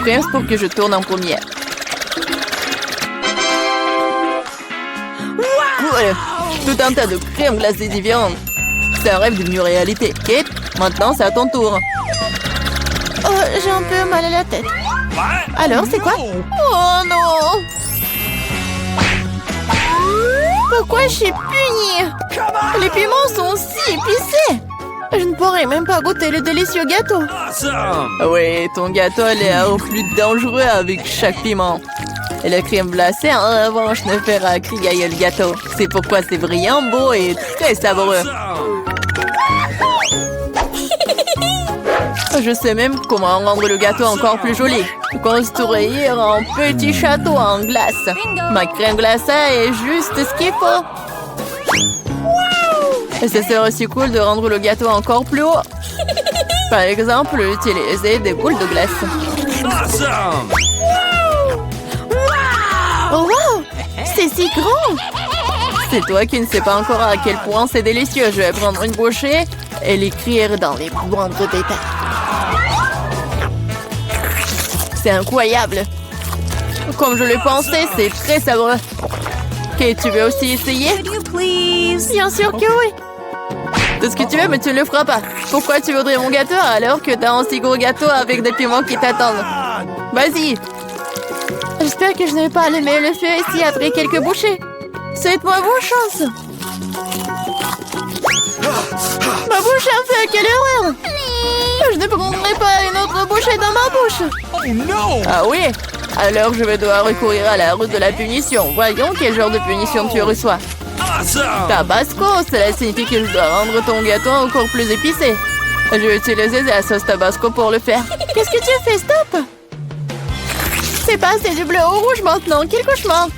Pense pour que je tourne en premier. Cool. Tout un tas de crèmes glacées différentes. C'est un rêve devenu réalité. Kate, maintenant c'est à ton tour. Oh, j'ai un peu mal à la tête. Alors, c'est quoi? Oh non! Pourquoi je suis punie? Les piments sont si épicés. Je ne pourrais même pas goûter le délicieux gâteau. Oui, ton gâteau a l'air plus dangereux avec chaque piment. Et la crème glacée, en revanche, ne fera crier le gâteau. C'est pourquoi c'est brillant, beau et très savoureux. Je sais même comment rendre le gâteau encore plus joli. Construire un petit château en glace. Ma crème glacée est juste ce qu'il faut. Et ce serait aussi cool de rendre le gâteau encore plus haut. Par exemple, utiliser des boules de glace. Oh wow! C'est si grand! C'est toi qui ne sais pas encore à quel point c'est délicieux. Je vais prendre une bouchée et l'écrire dans les moindres détails. C'est incroyable. Comme je le pensais, c'est très savoureux. Ok, tu veux aussi essayer? Bien sûr que oui! Tout ce que tu veux, mais tu ne le feras pas. Pourquoi tu voudrais mon gâteau alors que t'as un si gros gâteau avec des piments qui t'attendent? Vas-y! J'espère que je ne vais pas allumer le feu ici après quelques bouchées. Souhaite-moi bonne chance. Ma bouche a fait, quelle erreur! Je ne prendrai pas une autre bouchée dans ma bouche. Ah oui? Alors je vais devoir recourir à la route de la punition. Voyons quel genre de punition tu reçois. Tabasco, cela signifie que je dois rendre ton gâteau encore plus épicé. Je vais utiliser la sauce Tabasco pour le faire. Qu'est-ce que tu fais? Stop! C'est passé du bleu au rouge maintenant. Quel cauchemar!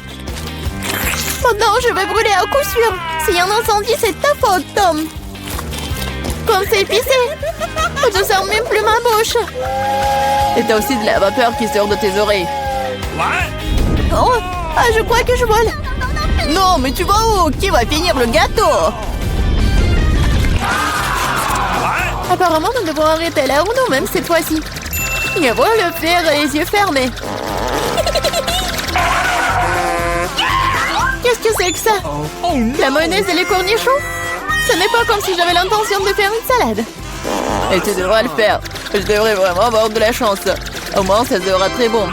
Oh non, je vais brûler à coup sûr. S'il y a un incendie, c'est ta faute, Tom. Comme c'est épicé. Je ne sens même plus ma bouche. Et t'as aussi de la vapeur qui sort de tes oreilles. Oh, ah, je crois que je vole. Non, mais tu vas où? Qui va finir le gâteau? Apparemment, nous devons arrêter la roue nous-mêmes cette fois-ci. Il va le faire les yeux fermés. Qu'est-ce que c'est que ça? La mayonnaise et les cornichons? Ce n'est pas comme si j'avais l'intention de faire une salade. Et tu devras le faire. Je devrais vraiment avoir de la chance. Au moins, ça sera très bon.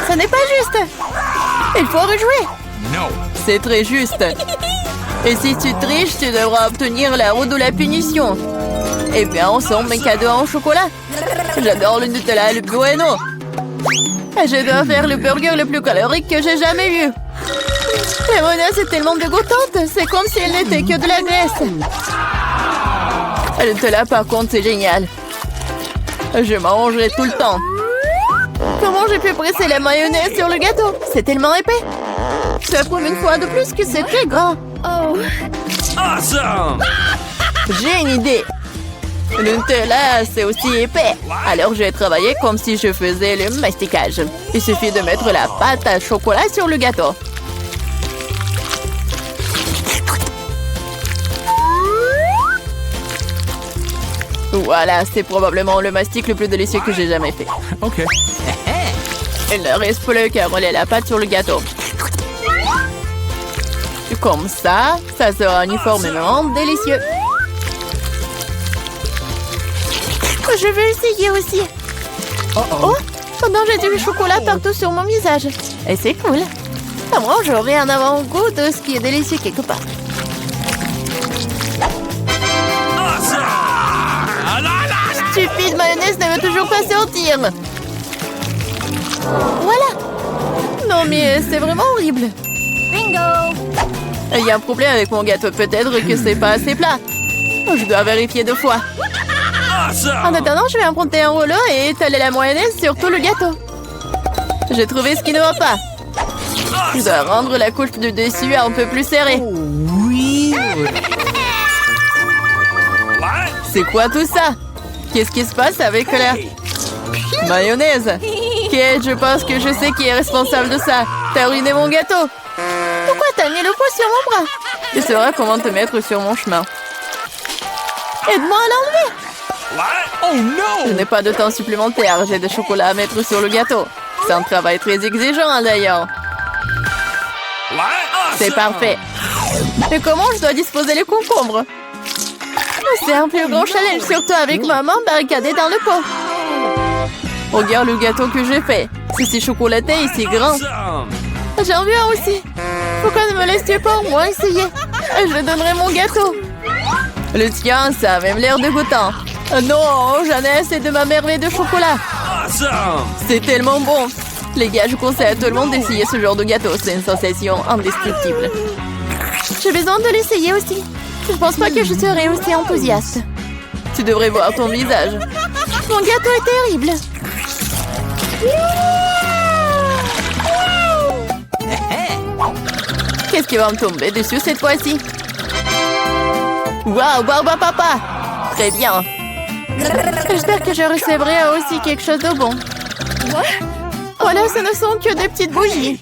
Ce n'est pas juste. Il faut rejouer. C'est très juste. Et si tu triches, tu devras obtenir la roue de la punition. Eh bien, on sort mes cadeaux en chocolat. J'adore le Nutella et le Bueno. Je dois faire le burger le plus calorique que j'ai jamais vu. La mayonnaise est tellement dégoûtante. C'est comme si elle n'était que de la graisse. Le Nutella, par contre, c'est génial. Je mangerai tout le temps. Comment j'ai pu presser la mayonnaise sur le gâteau? C'est tellement épais. Ça prouve une fois de plus que c'est très gras. Oh. J'ai une idée. Le Nutella, c'est aussi épais. Alors, je vais travailler comme si je faisais le masticage. Il suffit de mettre la pâte à chocolat sur le gâteau. Voilà, c'est probablement le mastic le plus délicieux que j'ai jamais fait. Ok. Il ne reste plus qu'à rouler la pâte sur le gâteau. Comme ça, ça sera uniformément délicieux. Je veux essayer aussi. Oh, pendant j'ai du chocolat partout sur mon visage. Et c'est cool. À moi, j'aurai un avant-goût de ce qui est délicieux quelque part. Stupide mayonnaise ne veut toujours pas sortir. Voilà. Non mais c'est vraiment horrible. Bingo. Il y a un problème avec mon gâteau. Peut-être que c'est pas assez plat. Je dois vérifier 2 fois. En attendant, je vais emprunter un rouleau et étaler la mayonnaise sur tout le gâteau. J'ai trouvé ce qui ne va pas. Je dois rendre la couche du dessus un peu plus serrée. Oui. C'est quoi tout ça? Qu'est-ce qui se passe avec la mayonnaise? Kate, je pense que je sais qui est responsable de ça. T'as ruiné mon gâteau. Pourquoi t'as mis le poids sur mon bras? Tu sauras comment te mettre sur mon chemin. Aide-moi à l'enlever. Oh no! Je n'ai pas de temps supplémentaire. J'ai des chocolats à mettre sur le gâteau. C'est un travail très exigeant, d'ailleurs. C'est parfait. Mais comment je dois disposer les concombres? C'est un plus grand challenge, surtout avec maman barricadée dans le pot. Regarde le gâteau que j'ai fait. C'est si chocolaté et si grand. J'en veux un aussi. Pourquoi ne me laisses-tu pas au moins essayer? Je donnerai mon gâteau. Le tien, ça a même l'air dégoûtant. Non, j'en ai assez de ma merveille de chocolat. C'est tellement bon. Les gars, je conseille à tout le monde d'essayer ce genre de gâteau. C'est une sensation indescriptible. J'ai besoin de l'essayer aussi. Je pense pas que je serai aussi enthousiaste. Tu devrais voir ton visage. Mon gâteau est terrible. Qu'est-ce qui va me tomber dessus cette fois-ci? Waouh, Barba Papa! Très bien. J'espère que je recevrai aussi quelque chose de bon. Voilà, ce ne sont que des petites bougies.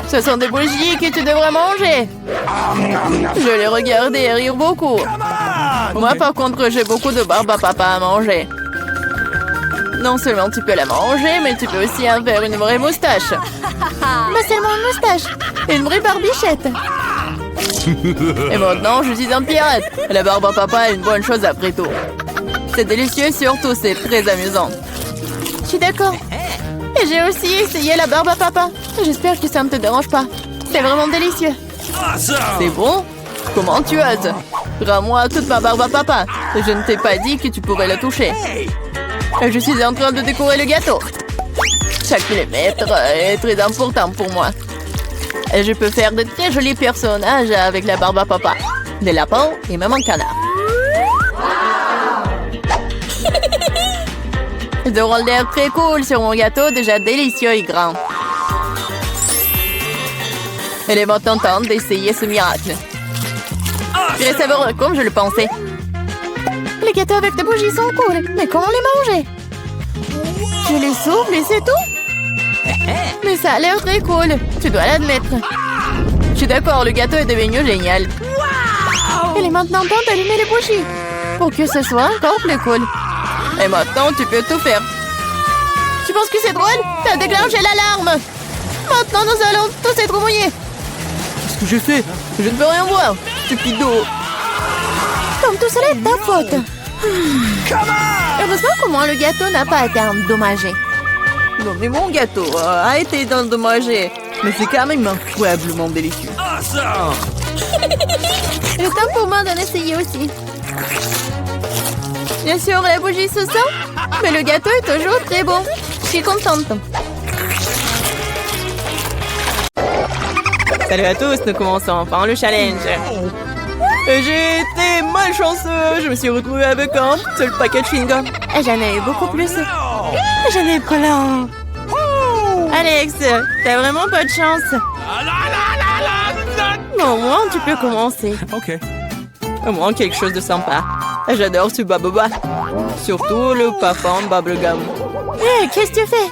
Ce sont des bougies que tu devrais manger. Je les regardais et rire beaucoup. Moi, par contre, j'ai beaucoup de Barba Papa à manger. Non seulement tu peux la manger, mais tu peux aussi en faire une vraie moustache. Mais seulement une moustache. Une vraie barbichette. Et maintenant, je suis un pirate. La Barba Papa est une bonne chose après tout. C'est délicieux, surtout c'est très amusant. Je suis d'accord. Et j'ai aussi essayé la barbe à papa. J'espère que ça ne te dérange pas. C'est vraiment délicieux. C'est bon? Comment tu oses? Rends-moi toute ma barbe à papa. Je ne t'ai pas dit que tu pourrais la toucher. Je suis en train de décorer le gâteau. Chaque millimètre est très important pour moi. Et je peux faire de très jolis personnages avec la barbe à papa. Des lapins et même un canard. De rôle d'air très cool sur mon gâteau, déjà délicieux et grand. Elle est maintenant temps d'essayer ce miracle. Je les savoureux comme je le pensais. Les gâteaux avec des bougies sont cool, mais comment les manger? Je les souffle et c'est tout? Mais ça a l'air très cool, tu dois l'admettre. Je suis d'accord, le gâteau est devenu génial. Il est maintenant temps d'allumer les bougies, pour que ce soit encore plus cool. Et maintenant, tu peux tout faire. Tu penses que c'est drôle? T'as déclenché l'alarme. Maintenant, nous allons tous être mouillés. Qu'est-ce que je fais? Je ne peux rien voir. Stupido. Comme tout cela est ta faute. Heureusement qu'au moins le gâteau n'a pas été endommagé. Non, mais mon gâteau a été endommagé. Mais c'est quand même incroyablement délicieux. Il est temps pour moi d'en essayer aussi. Bien sûr, la bougie se sent, mais le gâteau est toujours très bon. Je suis contente. Salut à tous, nous commençons enfin le challenge. J'ai été malchanceux, je me suis retrouvée avec un seul paquet de chewing-gum. Et j'en ai eu beaucoup plus. J'en ai plein. Alex, t'as vraiment pas de chance. Non, au moins tu peux commencer. Ok. Au moins quelque chose de sympa. J'adore ce baboba. Surtout le parfum bubblegum. Hé, qu'est-ce que tu fais?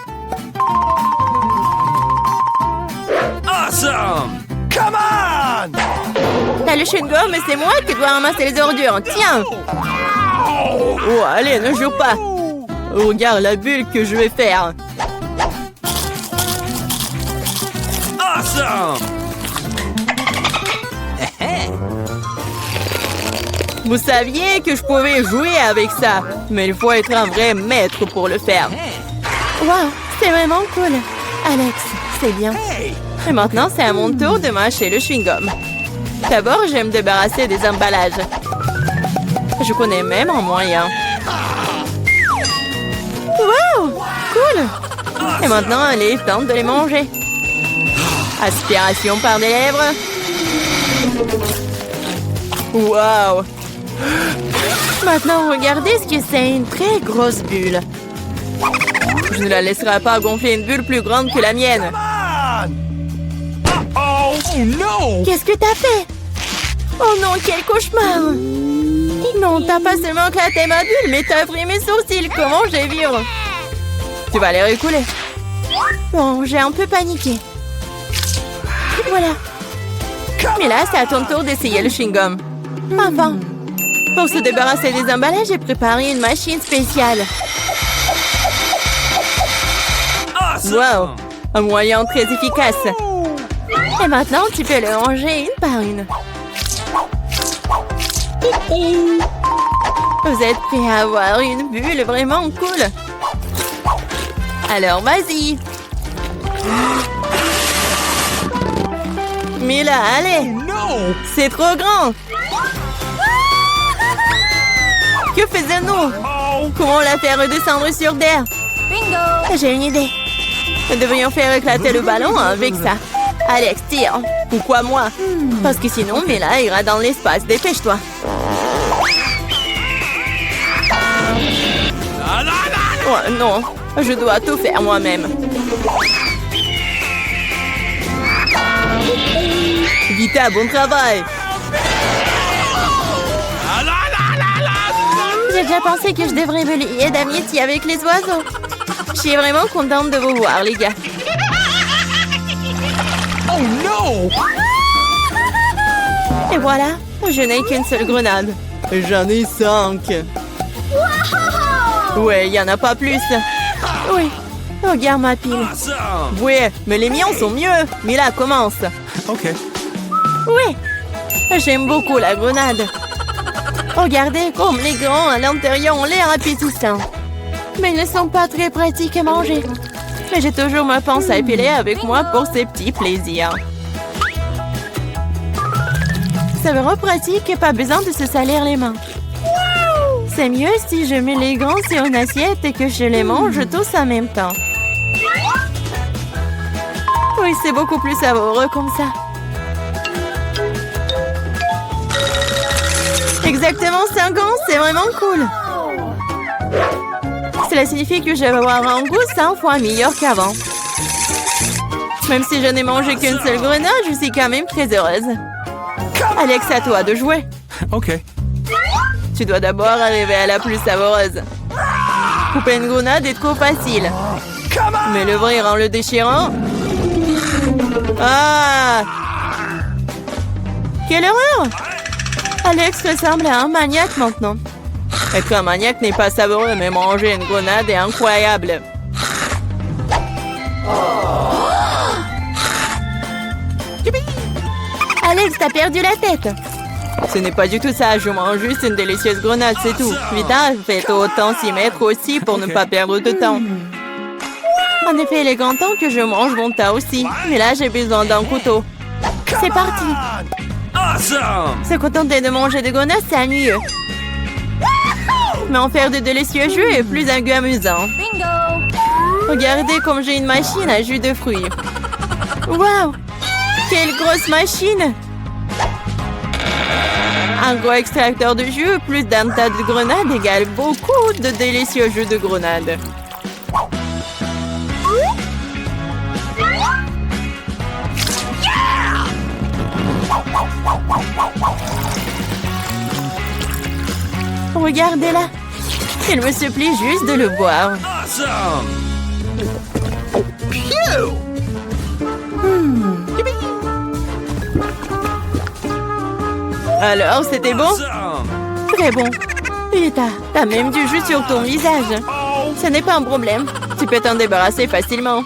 Awesome! Come on! T'as le chewing-gum, mais c'est moi qui dois ramasser les ordures. Tiens! Oh, allez, ne joue pas. Regarde la bulle que je vais faire. Awesome! Vous saviez que je pouvais jouer avec ça, mais il faut être un vrai maître pour le faire. Waouh, c'est vraiment cool. Alex, c'est bien. Et maintenant, c'est à mon tour de mâcher le chewing-gum. D'abord, je vais me débarrasser des emballages. Je connais même un moyen. Waouh, cool. Et maintenant, il est temps de les manger. Aspiration par des lèvres. Waouh! Maintenant, regardez ce que c'est, une très grosse bulle. Je ne la laisserai pas gonfler une bulle plus grande que la mienne. Oh no! Qu'est-ce que t'as fait? Oh non, quel cauchemar! Non, t'as pas seulement éclaté ma bulle, mais t'as pris mes sourcils. Comment je vais vivre? Tu vas les récouler. Bon, j'ai un peu paniqué. Voilà. Mais là, c'est à ton tour d'essayer le chewing-gum. Enfin. Pour se débarrasser des emballages, j'ai préparé une machine spéciale. Wow, un moyen très efficace. Et maintenant, tu peux le ranger une par une. Vous êtes prêts à avoir une bulle vraiment cool? Alors, vas-y. Mais là, allez. No! C'est trop grand. Que faisons-nous? Comment la faire redescendre sur terre? Bingo! J'ai une idée. Nous devrions faire éclater le ballon avec ça. Alex, tire. Pourquoi moi? Parce que sinon, Mila ira dans l'espace. Dépêche-toi. Oh non, je dois tout faire moi-même. Vita, bon travail. J'ai déjà pensé que je devrais me lier d'amitié avec les oiseaux. Je suis vraiment contente de vous voir, les gars. Oh no! Et voilà, je n'ai qu'une seule grenade. J'en ai 5. Ouais, il n'y en a pas plus. Oui, regarde ma pile. Awesome! Ouais, mais les miens sont mieux. Mila, commence. Okay. Oui, j'aime beaucoup la grenade. Regardez comme les grands à l'intérieur ont l'air appétissants. Mais ils ne sont pas très pratiques à manger. Mais j'ai toujours ma pince à épiler avec moi pour ces petits plaisirs. C'est vraiment pratique et pas besoin de se salir les mains. C'est mieux si je mets les grands sur une assiette et que je les mange tous en même temps. Oui, c'est beaucoup plus savoureux comme ça. Exactement 5 ans, c'est vraiment cool. Cela signifie que je vais avoir un goût 100 fois meilleur qu'avant. Même si je n'ai mangé qu'une seule grenade, je suis quand même très heureuse. Alex, à toi de jouer. Okay. Tu dois d'abord arriver à la plus savoureuse. Couper une grenade est trop facile. Mais l'ouvrir en le déchirant... Ah! Quelle horreur! Alex ressemble à un maniaque maintenant. Être un maniaque n'est pas savoureux, mais manger une grenade est incroyable. Alex, t'as perdu la tête. Ce n'est pas du tout ça, je mange juste une délicieuse grenade, c'est tout. Vita, faites autant s'y mettre aussi pour ne pas perdre de temps. En effet, il est grand temps que je mange mon tas aussi. Mais là, j'ai besoin d'un couteau. C'est parti. Awesome! Se contenter de manger des grenades, c'est ennuyeux. Mais en faire de délicieux jus est plus un goût amusant. Regardez comme j'ai une machine à jus de fruits. Waouh! Quelle grosse machine! Un gros extracteur de jus plus d'un tas de grenades égale beaucoup de délicieux jus de grenades. Regardez-la. Il me supplie juste de le boire. Awesome! Alors, c'était bon? Awesome! Très bon. Et t'as même du jus sur ton visage. Ce n'est pas un problème. Tu peux t'en débarrasser facilement.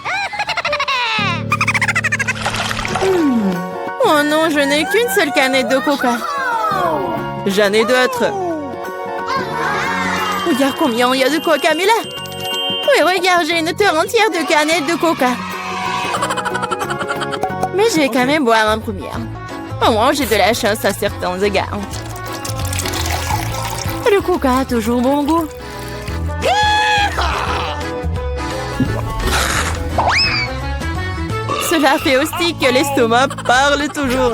Oh non, je n'ai qu'une seule canette de coca. J'en ai d'autres. Regarde combien il y a de coca, Mila. Oui, regarde, j'ai une terre entière de canettes de coca. Mais je vais quand même boire en première. Au moins, j'ai de la chance à certains égards. Le coca a toujours bon goût. Cela fait aussi que l'estomac parle toujours.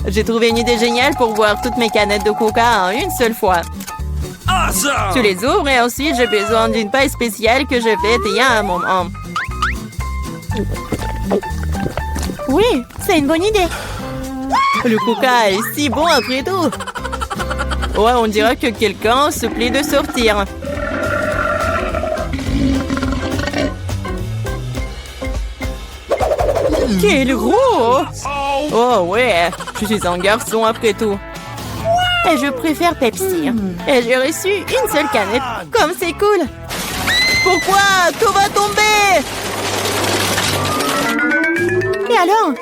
J'ai trouvé une idée géniale pour boire toutes mes canettes de coca en une seule fois. Awesome! Tu les ouvres et ensuite j'ai besoin d'une paille spéciale que je vais il y a un moment. Oui, c'est une bonne idée. Le coca est si bon après tout. Ouais, on dirait que quelqu'un se plaît de sortir. Quel gros! Oh ouais, je suis un garçon après tout. Et je préfère Pepsi. Et j'ai reçu une seule canette. Comme c'est cool. Pourquoi? Tout va tomber! Et alors?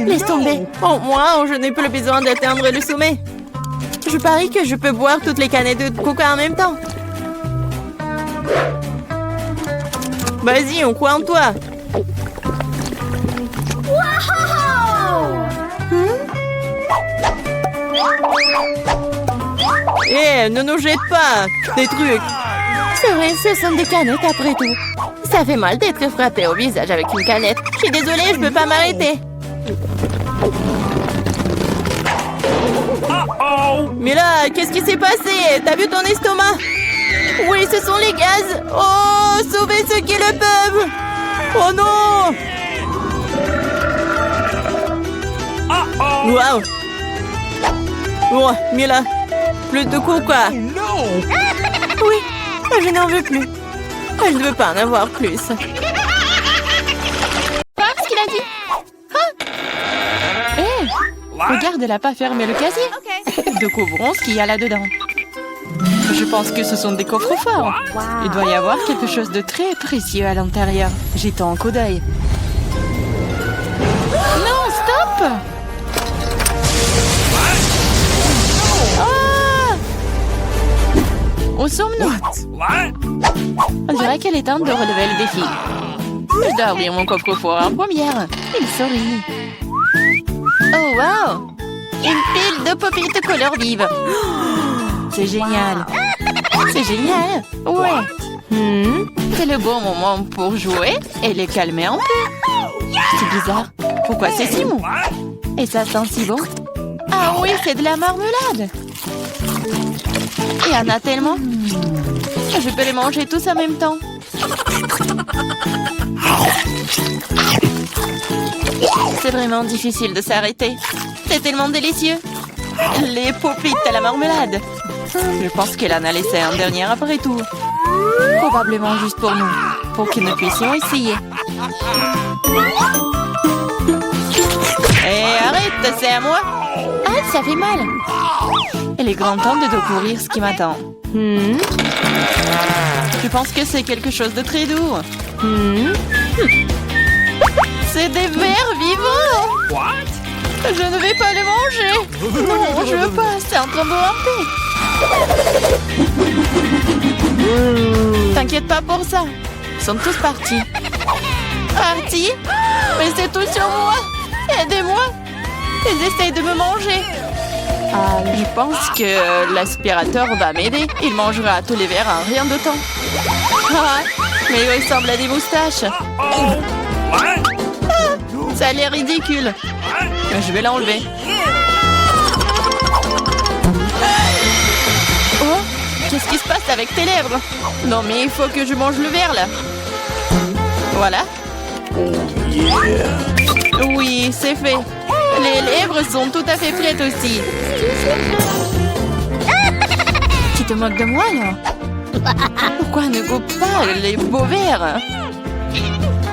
Laisse tomber. Au moins, je n'ai plus besoin d'atteindre le sommet. Je parie que je peux boire toutes les canettes de coca en même temps. Vas-y, on croit en toi. Hé, ne nous jette pas des trucs. C'est vrai, ce sont des canettes après tout. Ça fait mal d'être frappé au visage avec une canette. Je suis désolée, je peux pas m'arrêter. Mais là, qu'est-ce qui s'est passé? T'as vu ton estomac? Oui, ce sont les gaz. Oh, sauvez ceux qui le peuvent. Oh non. Waouh. Oh, Mila, plus de coca. Oui, je n'en veux plus. Je ne veux pas en avoir plus. Quoi? Ce qu'il a dit? Ah. Hé, regarde, elle n'a pas fermé le casier. Découvrons ce qu'il y a là-dedans. Je pense que ce sont des coffres forts. Il doit y avoir quelque chose de très précieux à l'intérieur. Jetons un coup d'œil. Non, stop! Ah! Où sommes-nous? On dirait qu'elle est temps de relever le défi. Je dois ouvrir mon coffre-fort en première. Il sourit. Oh, wow! Une pile de pop-it couleur vive. C'est génial. C'est génial. Ouais. C'est le bon moment pour jouer et les calmer un peu. C'est bizarre. Pourquoi c'est si mou? Et ça sent si bon. Ah oui, c'est de la marmelade. Il y en a tellement. Je peux les manger tous en même temps. C'est vraiment difficile de s'arrêter. C'est tellement délicieux. Les pop-it à la marmelade. Je pense qu'elle en a laissé un dernier après tout. Probablement juste pour nous. Pour que nous puissions essayer. Hé, arrête, c'est à moi. Ah, ça fait mal. Il est grand temps de découvrir ce qui m'attend. Je pense que c'est quelque chose de très doux. C'est des vers vivants. Je ne vais pas les manger. Non, je veux pas. C'est en train de ramper. T'inquiète pas pour ça. Ils sont tous partis. Partis? Mais c'est tout sur moi. Aidez-moi. Ils essayent de me manger. Je pense que l'aspirateur va m'aider. Il mangera tous les verres en rien de temps. Mais il ressemble à des moustaches. Ça a l'air ridicule. Je vais l'enlever. Oh, qu'est-ce qui se passe avec tes lèvres? Non, mais il faut que je mange le verre, là. Voilà. Oui, c'est fait. Les lèvres sont tout à fait prêtes aussi. Tu te moques de moi, là? Pourquoi ne coupe pas les beaux verres?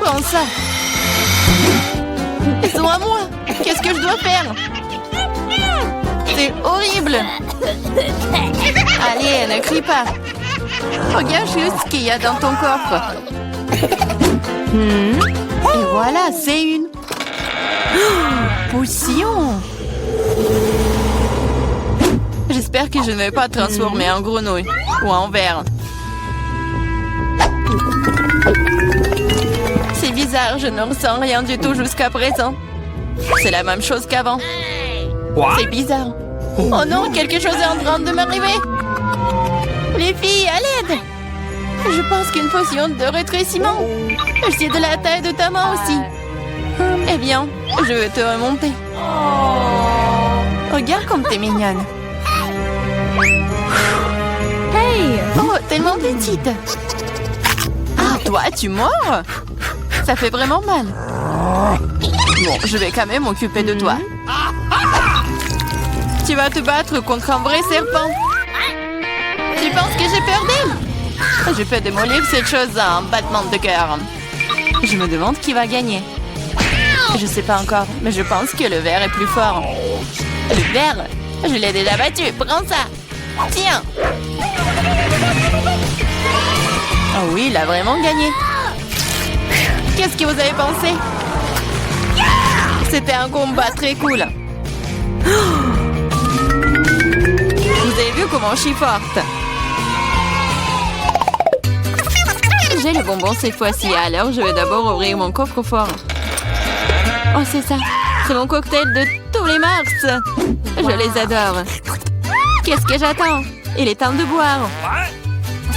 Prends ça. Ils sont à moi. Qu'est-ce que je dois faire? C'est horrible. Allez, ne crie pas. Regarde juste ce qu'il y a dans ton coffre. Et voilà, c'est une potion. J'espère que je ne vais pas transformer en grenouille ou en ver. C'est bizarre, je ne ressens rien du tout jusqu'à présent. C'est la même chose qu'avant. C'est bizarre. Oh non, quelque chose est en train de m'arriver. Les filles, à l'aide. Je pense qu'une potion de rétrécissement. C'est de la taille de ta main aussi. Eh bien, je vais te remonter. Regarde comme t'es mignonne. Hey! Oh, tellement petite. Ah, toi, tu mords? Ça fait vraiment mal. Bon, je vais quand même m'occuper de toi. Tu vas te battre contre un vrai serpent. Tu penses que j'ai peur d'elle? Je peux démolir cette chose à un battement de cœur. Je me demande qui va gagner. Je sais pas encore, mais je pense que le ver est plus fort. Le ver? Je l'ai déjà battu. Prends ça. Tiens. Oh oui, il a vraiment gagné. Qu'est-ce que vous avez pensé? C'était un combat très cool. Vous avez vu comment je suis forte? J'ai le bonbon cette fois-ci, alors je vais d'abord ouvrir mon coffre-fort. Oh, c'est ça. C'est mon cocktail de tous les mars. Je les adore. Qu'est-ce que j'attends? Il est temps de boire.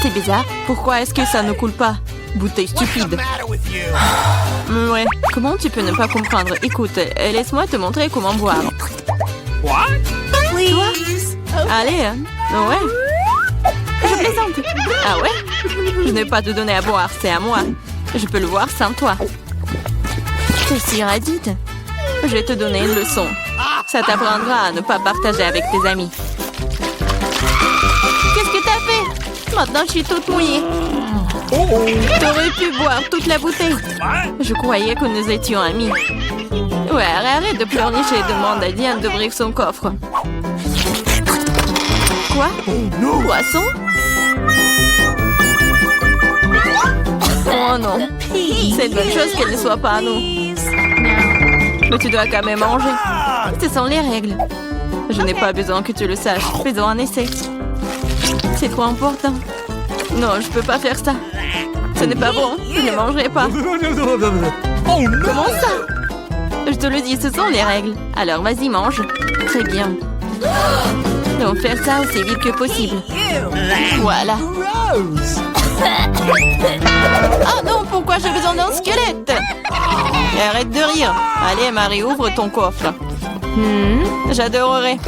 C'est bizarre. Pourquoi est-ce que ça ne coule pas? Bouteille stupide. Ouais. Comment tu peux ne pas comprendre? Écoute, laisse-moi te montrer comment boire. What? Toi? Allez, hein? Ouais. Je plaisante. Ah ouais? Je n'ai pas te donner à boire, c'est à moi. Je peux le voir sans toi. T'es si radide. Je vais te donner une leçon. Ça t'apprendra à ne pas partager avec tes amis. Qu'est-ce que t'as fait? Maintenant, je suis toute mouillée. T'aurais pu boire toute la bouteille. Je croyais que nous étions amis. Ouais, arrête de pleurnicher et demande à Diane d'ouvrir son coffre. Quoi? Poisson? Oh non. C'est une bonne chose qu'elle ne soit pas à nous. Mais tu dois quand même manger. Ce sont les règles. Je n'ai pas besoin que tu le saches. Faisons un essai. C'est trop important. Non, je peux pas faire ça. Ce n'est pas bon. Je ne mangerai pas. Comment ça? Je te le dis, ce sont les règles. Alors vas-y, mange. Très bien. Donc faire ça aussi vite que possible. Voilà. Oh non, pourquoi j'ai besoin d'un squelette? Arrête de rire. Allez, Marie, ouvre ton coffre. J'adorerais.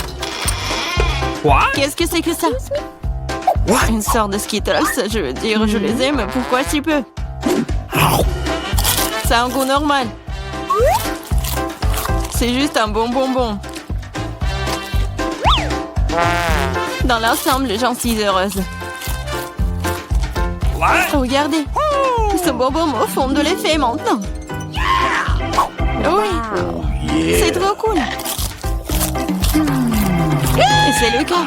Qu'est-ce que c'est que ça? Une sorte de Skittles, je veux dire, je les aime. Pourquoi si peu? Ça a un goût normal. C'est juste un bon bonbon. Dans l'ensemble, j'en suis heureuse. Regardez. Ce bonbon me fond de l'effet maintenant. Oui. C'est trop cool. Et c'est le cas.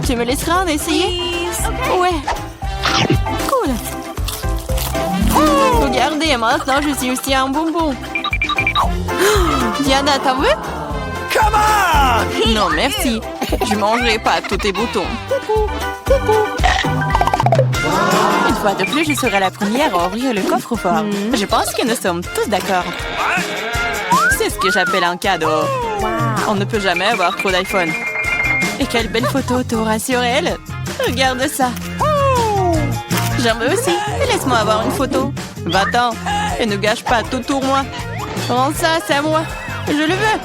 Tu me laisseras en essayer? Ouais. Cool. Regardez, maintenant je suis aussi un bonbon. Diana, t'en veux? Come on! Non, merci. Je mangerai pas tous tes boutons. Une fois de plus, je serai la première à ouvrir le coffre-fort. Je pense que nous sommes tous d'accord. C'est ce que j'appelle un cadeau. On ne peut jamais avoir trop d'iPhone. Et quelle belle photo t'auras sur elle. Regarde ça. J'en veux aussi. Laisse-moi avoir une photo. Va-t'en. Et ne gâche pas tout pour moi. Rends ça, c'est à moi. Je le veux.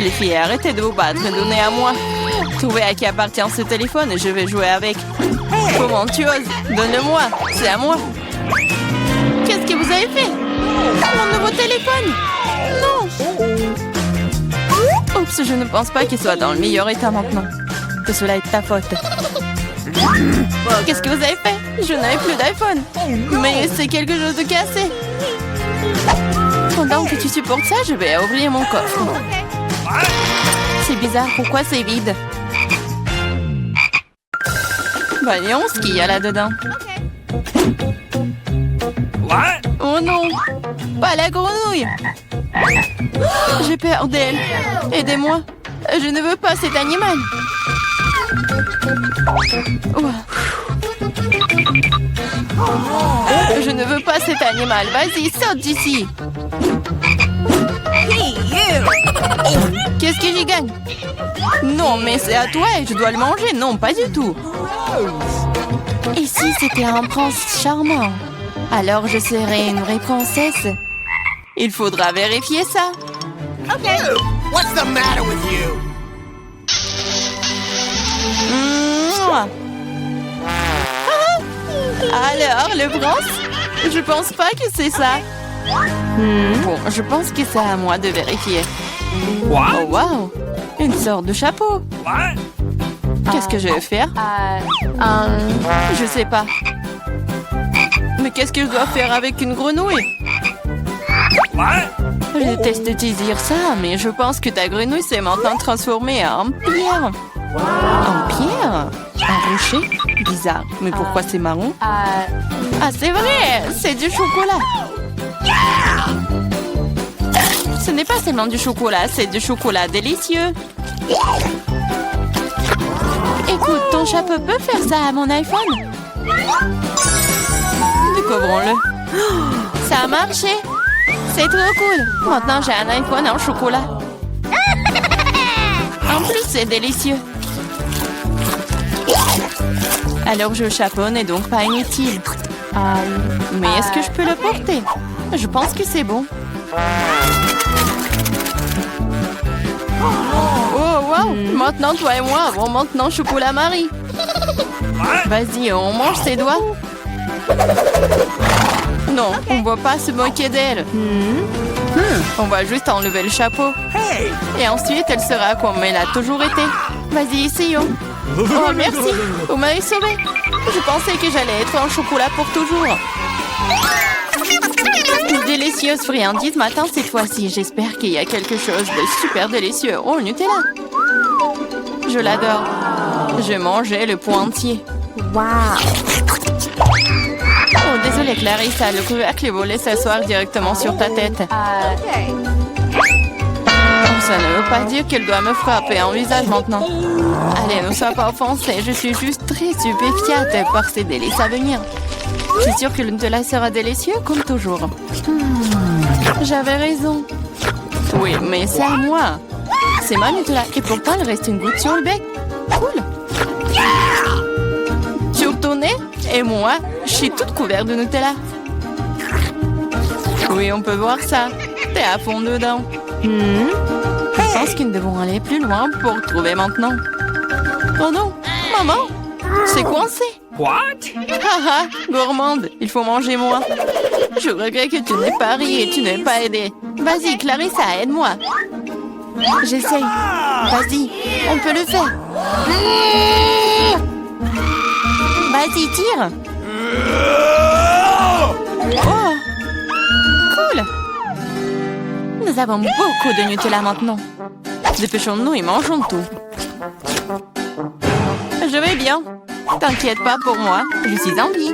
Les filles, arrêtez de vous battre. Donnez à moi. Trouvez à qui appartient ce téléphone et je vais jouer avec. Comment tu oses? Donne-le-moi. C'est à moi. Qu'est-ce que vous avez fait? Mon nouveau téléphone? Non. Oups, je ne pense pas qu'il soit dans le meilleur état maintenant. Que cela est ta faute. Qu'est-ce que vous avez fait? Je n'avais plus d'iPhone. Mais c'est quelque chose de cassé. Pendant que tu supportes ça, je vais ouvrir mon coffre. C'est bizarre, pourquoi c'est vide? Voyons ce qu'il y a là-dedans. Oh non, pas la grenouille. J'ai peur d'elle. Aidez-moi. Je ne veux pas cet animal. Je ne veux pas cet animal. Vas-y, saute d'ici. Qu'est-ce que j'y gagne? Non, mais c'est à toi et je dois le manger. Non, pas du tout. Et si c'était un prince charmant? Alors je serais une vraie princesse. Il faudra vérifier ça. Ok. What's the matter with you? Alors, le prince? Je pense pas que c'est ça. Bon, je pense que c'est à moi de vérifier. Oh, wow! Une sorte de chapeau. Qu'est-ce que je vais faire? Je sais pas. Mais qu'est-ce que je dois faire avec une grenouille? What? Je déteste te dire ça, mais je pense que ta grenouille s'est maintenant transformée en pierre. En pierre? Un rocher? Bizarre. Mais pourquoi c'est marron? Ah, c'est vrai! C'est du chocolat! Ce n'est pas seulement du chocolat, c'est du chocolat délicieux. Écoute, ton chapeau peut faire ça à mon iPhone? Découvrons-le. Ça a marché! C'est trop cool! Maintenant, j'ai un iPhone en chocolat. En plus, c'est délicieux. Alors, le chapeau n'est donc pas inutile. Mais est-ce que je peux le porter? Je pense que c'est bon. Oh, wow! Maintenant, toi et moi avons maintenant chocolat Marie. Vas-y, on mange ses doigts. Non, on ne va pas se moquer d'elle. On va juste enlever le chapeau. Hey! Et ensuite, elle sera comme elle a toujours été. Vas-y, essayons. Oh, merci. Vous m'avez sauvé. Je pensais que j'allais être en chocolat pour toujours. Une délicieuse friandise m'attend cette fois-ci. J'espère qu'il y a quelque chose de super délicieux. Oh, Nutella. Je l'adore. Je mangeais le pot entier. Wow! Oh, désolé Clarissa, le couvercle est volé s'asseoir directement sur ta tête. Oh, ça ne veut pas dire qu'elle doit me frapper en visage maintenant. Allez, ne sois pas offensée, je suis juste très stupéfiante par ces délices à venir. Je suis sûre que le Nutella sera délicieux comme toujours. J'avais raison. Oui, mais c'est à moi. C'est ma Nutella et pourtant il reste une goutte sur le bec. Cool. Sur ton nez et moi, je suis toute couverte de Nutella. Oui, on peut voir ça. T'es à fond dedans. Je pense que nous devons aller plus loin pour trouver maintenant. Oh non, maman, c'est coincé. What? Haha, gourmande, il faut manger moins. Je regrette que tu n'aies pas ri et tu n'aies pas aidé. Vas-y, Clarissa, aide-moi. J'essaye. Vas-y, on peut le faire. Vas-y, tire. Oh, cool. Nous avons beaucoup de Nutella maintenant. Dépêchons-nous et mangeons tout. Je vais bien. T'inquiète pas pour moi, je suis en vie.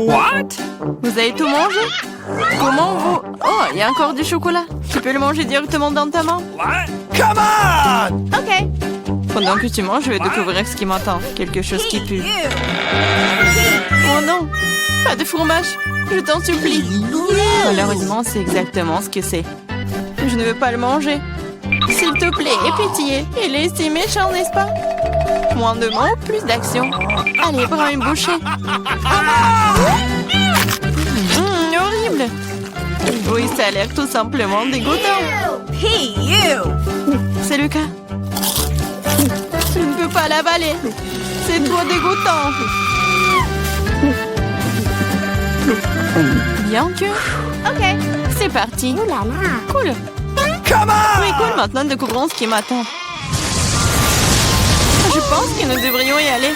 What? Vous avez tout mangé? Comment vous... Oh, il y a encore du chocolat. Tu peux le manger directement dans ta main? What? Come on! OK. Pendant que tu manges, je vais découvrir ce qui m'attend. Quelque chose qui pue. Oh non! Pas de fromage! Je t'en supplie! Malheureusement, c'est exactement ce que c'est. Je ne veux pas le manger. S'il te plaît, aie pitié. Il est si méchant, n'est-ce pas? Moins de mots, plus d'action. Allez, prends une bouchée. Horrible! Oui, ça a l'air tout simplement dégoûtant. Hey, you! C'est le cas. Je ne peux pas l'avaler. C'est trop dégoûtant. Bien que... OK. C'est parti. Ouh là là. Cool. Come on! Oui, cool. Maintenant, découvrons ce qui m'attend. Je pense que nous devrions y aller.